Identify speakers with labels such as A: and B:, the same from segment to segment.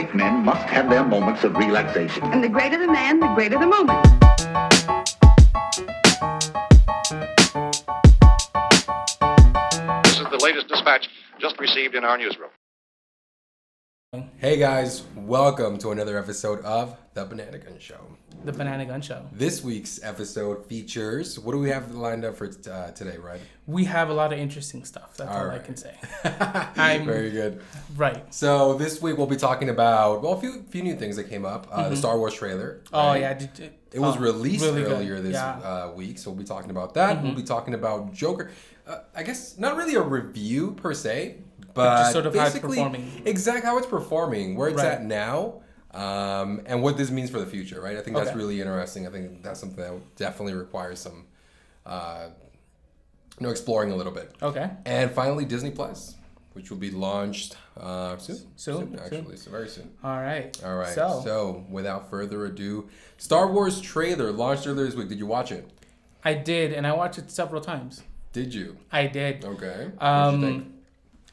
A: great men must have their moments of relaxation.
B: And the greater the man, the greater the moment.
C: This is the latest dispatch just received in our newsroom.
D: Hey guys, welcome to another episode of The Banana Gun Show.
E: The Banana Gun Show.
D: This week's episode features, what do we have lined up for today, right?
E: We have a lot of interesting stuff. That's all I can say.
D: Very good.
E: Right.
D: So this week we'll be talking about, well, a few new things that came up. The Star Wars trailer.
E: Oh,
D: right?
E: yeah.
D: It was released
E: really
D: earlier this week, so we'll be talking about that. We'll be talking about Joker. I guess not really a review per se, but
E: just sort of how it's
D: basically
E: performing.
D: Exactly how it's performing, where it's at now, and what this means for the future, right? I think that's really interesting. I think that's something that definitely requires some, exploring a little bit.
E: Okay.
D: And finally, Disney Plus, which will be launched soon, so very soon.
E: All right.
D: So without further ado, Star Wars trailer launched earlier this week. Did you watch it?
E: I did, and I watched it several times.
D: Did you?
E: I did.
D: Okay. What did you think?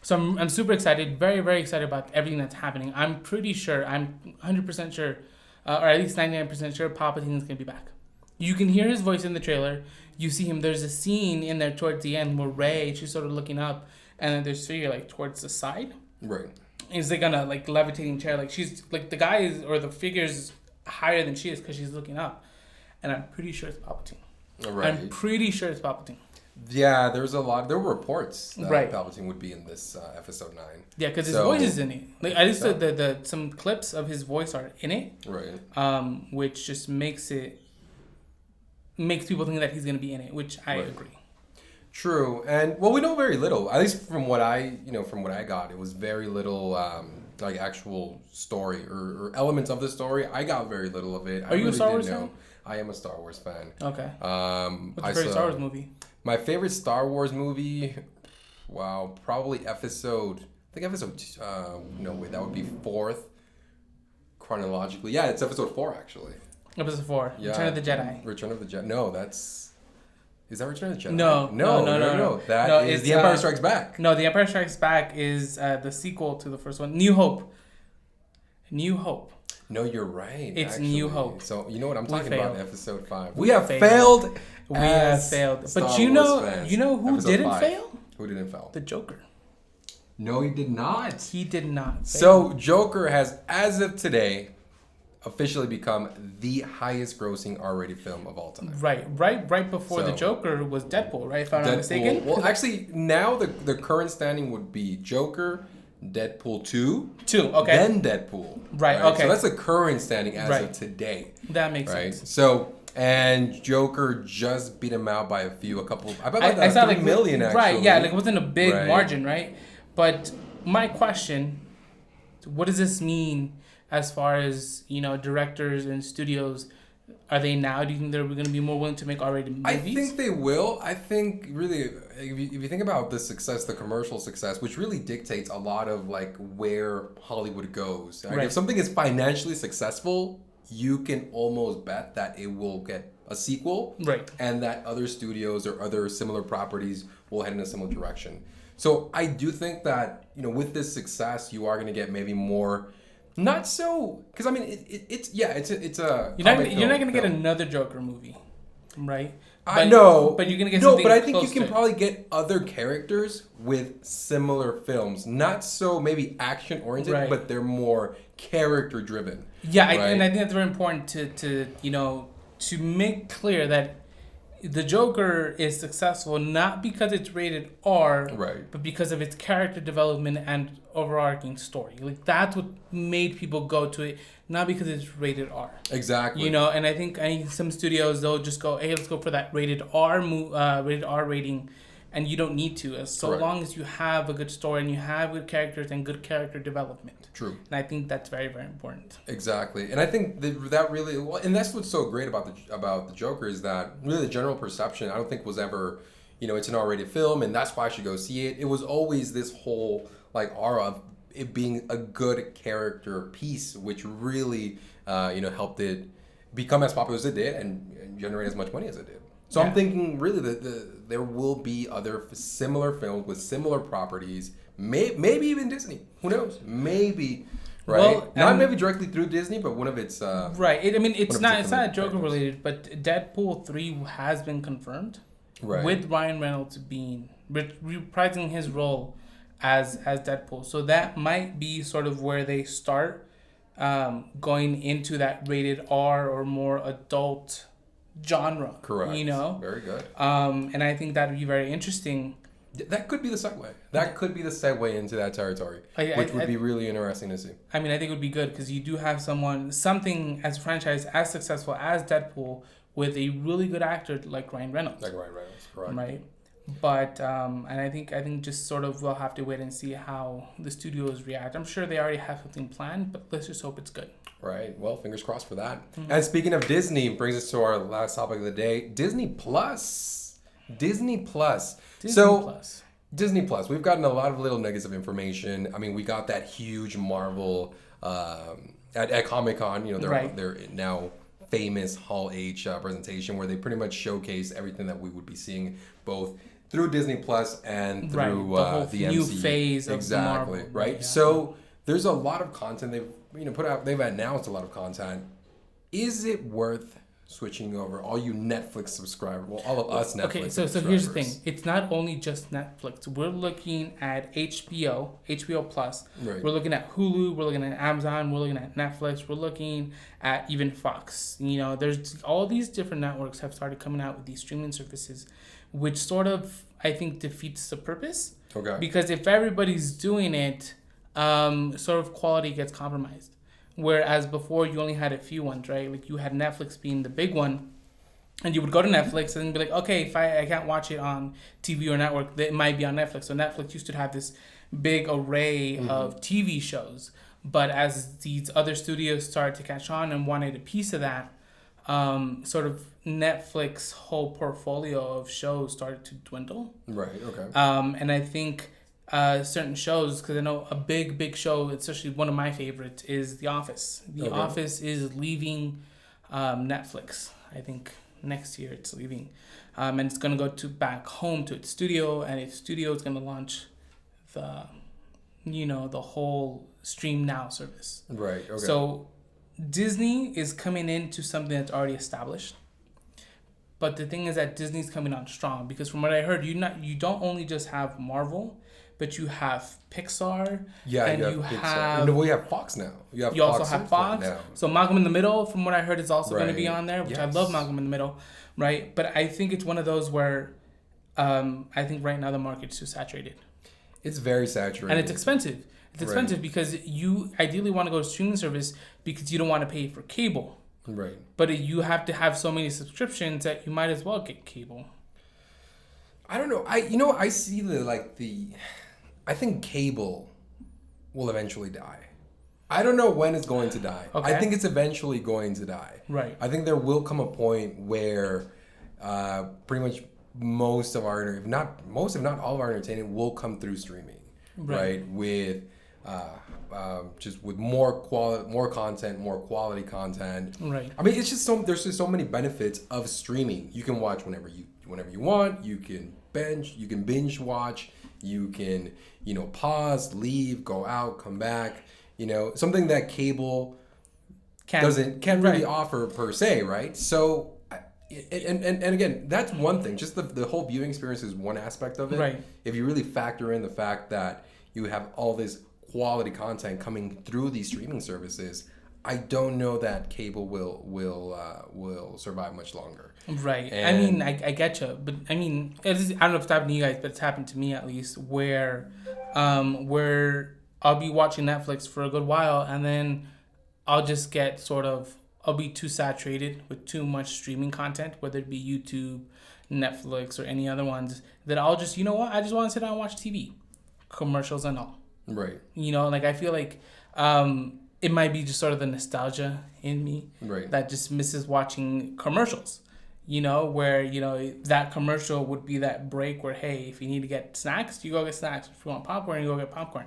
E: So I'm super excited, very, very excited about everything that's happening. I'm pretty sure, I'm 100% sure, or at least 99% sure Palpatine is going to be back. You can hear his voice in the trailer. You see him. There's a scene in there towards the end where Rey, she's sort of looking up, and then there's figure like towards the side.
D: Right.
E: Is like on a like levitating chair. Like she's like the guy is, or the figure is higher than she is because she's looking up. And I'm pretty sure it's Palpatine.
D: Right.
E: I'm pretty sure it's Palpatine.
D: Yeah, there were reports that Palpatine would be in this episode 9.
E: Yeah, because his voice is in it. Like at least the some clips of his voice are in it.
D: Right.
E: Which just makes people think that he's gonna be in it, which I agree.
D: True, and well, we know very little. At least from what I got, it was very little like actual story or elements of the story. I got very little of it.
E: Are you a Star Wars fan?
D: I am a Star Wars fan.
E: Okay.
D: What's
E: your favorite Star Wars movie?
D: My favorite Star Wars movie, wow, probably episode. I think episode. No, wait, that would be 4th chronologically. Yeah, it's episode 4 actually.
E: Episode 4. Yeah. Return of the Jedi.
D: Return of the Jedi. No, that's. Is that Return of the Jedi?
E: No.
D: That is The Empire Strikes Back.
E: No, The Empire Strikes Back is the sequel to the first one. New Hope.
D: No, you're right.
E: It's
D: actually.
E: New Hope.
D: So you know what I'm talking about? Episode 5.
E: We have failed.
D: But
E: you know who didn't fail?
D: Who didn't fail?
E: The Joker.
D: No, he did not.
E: He did not fail.
D: So Joker has, as of today, officially become the highest grossing R-rated film of all time.
E: Right before the Joker was Deadpool, right? If I'm not mistaken.
D: Well, actually, now the current standing would be Joker, Deadpool 2.
E: Okay.
D: Then Deadpool.
E: Right, okay.
D: So that's the current standing as of today.
E: That makes sense.
D: So, and Joker just beat him out by I bet
E: I saw
D: 3 million actually.
E: Right, yeah, like it wasn't a big margin, right? But my question, what does this mean as far as, directors and studios? Are they now? Do you think they're going to be more willing to make R-rated movies?
D: I think they will. I think really, if you think about the success, the commercial success, which really dictates a lot of like where Hollywood goes. Right? If something is financially successful, you can almost bet that it will get a sequel,
E: right? And
D: that other studios or other similar properties will head in a similar direction. So I do think that with this success, you are going to get maybe more. Not so, because I mean it's a.
E: You're not gonna get another Joker movie, right?
D: I know,
E: but you're gonna get something.
D: No, but I think you can probably get other characters with similar films. Not so maybe action oriented, but they're more character driven.
E: Yeah, and I think that's very important to make clear that the Joker is successful not because it's rated R, but because of its character development and overarching story. Like that's what made people go to it, not because it's rated R.
D: Exactly.
E: And I think some studios they'll just go, hey, let's go for that rated R rating, and you don't need to, long as you have a good story and you have good characters and good character development.
D: True.
E: And I think that's very, very important.
D: Exactly, and I think that really, and that's what's so great about the Joker is that really the general perception I don't think was ever, it's an R-rated film and that's why I should go see it. It was always this whole like aura of it being a good character piece, which really helped it become as popular as it did and generate as much money as it did. So I'm thinking really that there will be other similar films with similar properties, maybe even Disney. Who knows? Maybe right?
E: Well,
D: Not maybe directly through Disney, but one of its
E: right. It's not Joker
D: partners.
E: related, but Deadpool 3 has been confirmed,
D: Right.
E: with Ryan Reynolds reprising his role as Deadpool. So that might be sort of where they start going into that rated R or more adult genre.
D: Correct.
E: You know?
D: Very good.
E: And I think that would be very interesting.
D: That could be the segue. That could be the segue into that territory, which would be really interesting to see.
E: I mean, I think it would be good because you do have something as a franchise as successful as Deadpool with a really good actor like Ryan Reynolds.
D: Correct.
E: Right. But and I think just sort of we'll have to wait and see how the studios react. I'm sure they already have something planned, but let's just hope it's good.
D: Right. Well, fingers crossed for that. Mm-hmm. And speaking of Disney, brings us to our last topic of the day: Disney Plus. Disney Plus. We've gotten a lot of little nuggets of information. I mean, we got that huge Marvel at Comic-Con. You know, they're now famous Hall H presentation where they pretty much showcase everything that we would be seeing both through Disney Plus and through the
E: new
D: MC.
E: phase
D: of Marvel. Right? Yeah. So there's a lot of content they've put out. They've announced a lot of content. Is it worth switching over, all you Netflix subscribers? Well, all of us Netflix
E: subscribers. Okay, so here's the thing. It's not only just Netflix. We're looking at HBO Plus.
D: Right.
E: We're looking at Hulu. We're looking at Amazon. We're looking at Netflix. We're looking at even Fox. You know, there's all these different networks have started coming out with these streaming services, which sort of, I think, defeats the purpose.
D: Okay.
E: Because if everybody's doing it, sort of quality gets compromised. Whereas before you only had a few ones, right? Like you had Netflix being the big one, and you would go to Netflix and be like, okay, if I can't watch it on TV or network, it might be on Netflix. So Netflix used to have this big array of TV shows. But as these other studios started to catch on and wanted a piece of that, sort of Netflix whole portfolio of shows started to dwindle.
D: Right, okay.
E: And I think certain shows, because I know a big show, especially one of my favorites, is The Office. The Office is leaving Netflix. I think next year it's leaving. And it's going to go back home to its studio, and its studio is going to launch the whole Stream Now service.
D: Right, okay.
E: So Disney is coming into something that's already established. But the thing is that Disney's coming on strong, because from what I heard, you don't only just have Marvel, but you have Pixar.
D: Yeah,
E: and
D: you have Pixar. We have Fox now. You
E: also have Fox.
D: Now.
E: So Malcolm in the Middle, from what I heard, is also going to be on there, which
D: yes.
E: I love Malcolm in the Middle, right? But I think it's one of those where I think right now the market's too saturated.
D: It's very saturated.
E: And it's expensive. It's expensive because you ideally want to go to streaming service because you don't want to pay for cable.
D: Right.
E: But you have to have so many subscriptions that you might as well get cable.
D: I don't know. I see I think cable will eventually die. I don't know when it's going to die.
E: Okay.
D: I think it's eventually going to die.
E: Right.
D: I think there will come a point where pretty much most, if not all of our entertainment will come through streaming. Right. With just with more content, more quality content.
E: Right.
D: I mean, it's just there's just so many benefits of streaming. You can watch whenever you want. You can binge watch. You can, pause, leave, go out, come back. Something that cable can't really offer per se, right? So, and again, that's one thing. Just the whole viewing experience is one aspect of it.
E: Right.
D: If you really factor in the fact that you have all this quality content coming through these streaming services, I don't know that cable will survive much longer.
E: Right. And I get you, but I don't know if it's happened to you guys, but it's happened to me at least, where I'll be watching Netflix for a good while, and then I'll just get I'll be too saturated with too much streaming content, whether it be YouTube, Netflix, or any other ones, that I'll just, I just want to sit down and watch TV, commercials and all.
D: Right.
E: I feel like it might be just sort of the nostalgia in me that just misses watching commercials, where, that commercial would be that break where, hey, if you need to get snacks, you go get snacks. If you want popcorn, you go get popcorn,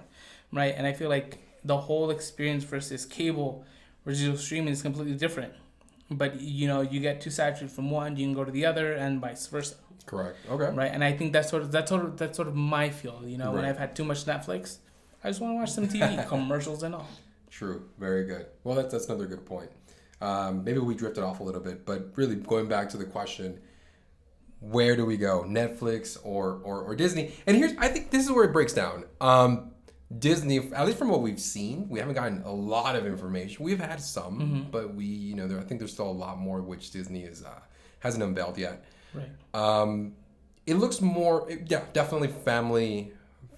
E: right? And I feel like the whole experience versus cable digital streaming is completely different. But, you get too saturated from one, you can go to the other, and vice versa.
D: Correct. Okay.
E: Right, and I think that's sort of my feel. When I've had too much Netflix, I just want to watch some TV, commercials and all.
D: True. Very good. Well, that's another good point. Maybe we drifted off a little bit, but really going back to the question, where do we go? Netflix or Disney? And I think this is where it breaks down. Disney, at least from what we've seen, we haven't gotten a lot of information. We've had some, but I think there's still a lot more which Disney hasn't unveiled yet.
E: Right.
D: It looks more, definitely family.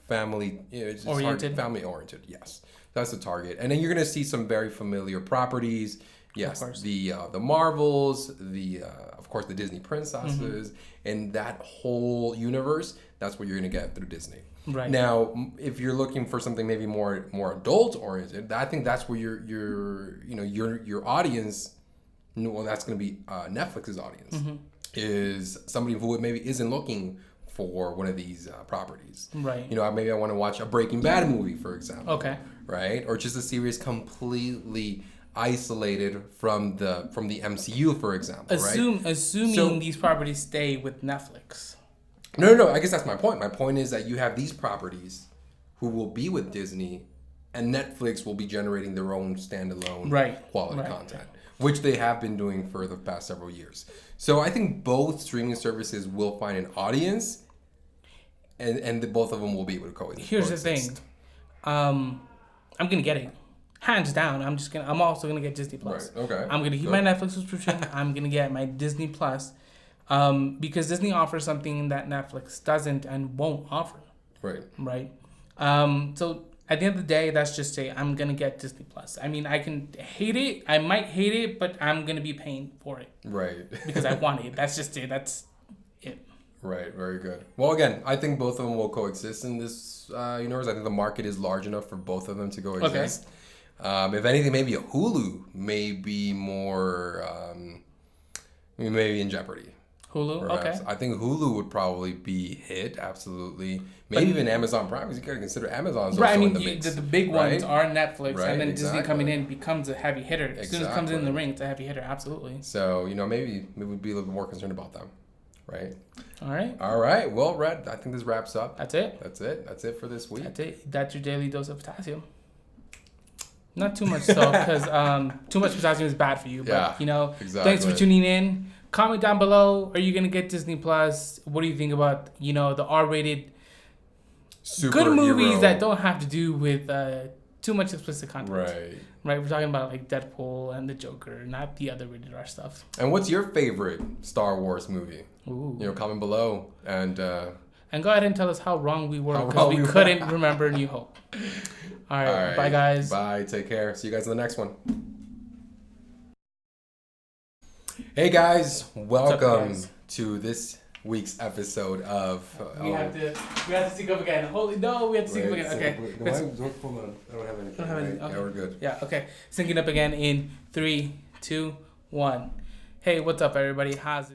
D: It's
E: Oriented.
D: Family oriented. Yes, that's the target. And then you're gonna see some very familiar properties. Yes,
E: Of course.
D: the Marvels, of course the Disney princesses, and that whole universe. That's what you're gonna get through Disney.
E: Right.
D: Now, if you're looking for something maybe more adult oriented, I think that's where your audience. Well, that's gonna be Netflix's audience. Is somebody who maybe isn't looking for one of these properties.
E: Right.
D: Maybe I want to watch a Breaking Bad movie, for example.
E: Okay.
D: Right? Or just a series completely isolated from the MCU, for example.
E: Assuming these properties stay with Netflix.
D: No. I guess that's my point. My point is that you have these properties who will be with Disney, and Netflix will be generating their own standalone quality content, which they have been doing for the past several years. So I think both streaming services will find an audience, and both of them will be able to coexist.
E: Here's the thing, I'm gonna get it, hands down. I'm also gonna get Disney Plus.
D: Right. Okay.
E: I'm gonna keep my Netflix subscription. I'm gonna get my Disney Plus, because Disney offers something that Netflix doesn't and won't offer.
D: Right.
E: Right. So at the end of the day, that's just I'm gonna get Disney Plus. I mean, I can hate it. I might hate it, but I'm gonna be paying for it.
D: Right.
E: Because I want it. That's just it. That's it.
D: Right. Very good. Well, again, I think both of them will coexist in this universe. I think the market is large enough for both of them to coexist. Okay. If anything, maybe a Hulu may be more, maybe in jeopardy.
E: Hulu,
D: perhaps.
E: okay.
D: I think Hulu would probably be hit, absolutely. Maybe even Amazon Prime, because you gotta consider Amazon's also in the mix.
E: The big ones are Netflix,
D: Right,
E: and then
D: exactly.
E: Disney coming in becomes a heavy hitter. As soon as it comes in
D: Exactly.
E: the ring, it's a heavy hitter, absolutely.
D: So, maybe we'd be a little bit more concerned about them, right?
E: All right.
D: Well, Red, I think this wraps up.
E: That's it.
D: That's it for this week.
E: That's it. That's your daily dose of potassium. Not too much, though, because too much potassium is bad for you. But,
D: exactly.
E: Thanks for tuning in. Comment down below. Are you going to get Disney Plus? What do you think about, the R-rated good movies that don't have to do with too much explicit content? Right. We're talking about like Deadpool and the Joker, not the other rated R stuff.
D: And what's your favorite Star Wars movie?
E: Ooh.
D: Comment below and
E: go ahead and tell us how wrong we were because we couldn't remember New Hope. All right. Bye, guys.
D: Bye. Take care. See you guys in the next one. Hey guys, welcome to this week's episode of.
E: We have to sync up again. We have to sync up again. Okay.
D: Hold on. I don't have anything.
E: Don't have anything.
D: Right?
E: Okay.
D: Yeah, we're good.
E: Yeah. Okay. Syncing up again in 3, 2, 1. Hey, what's up, everybody? How's it?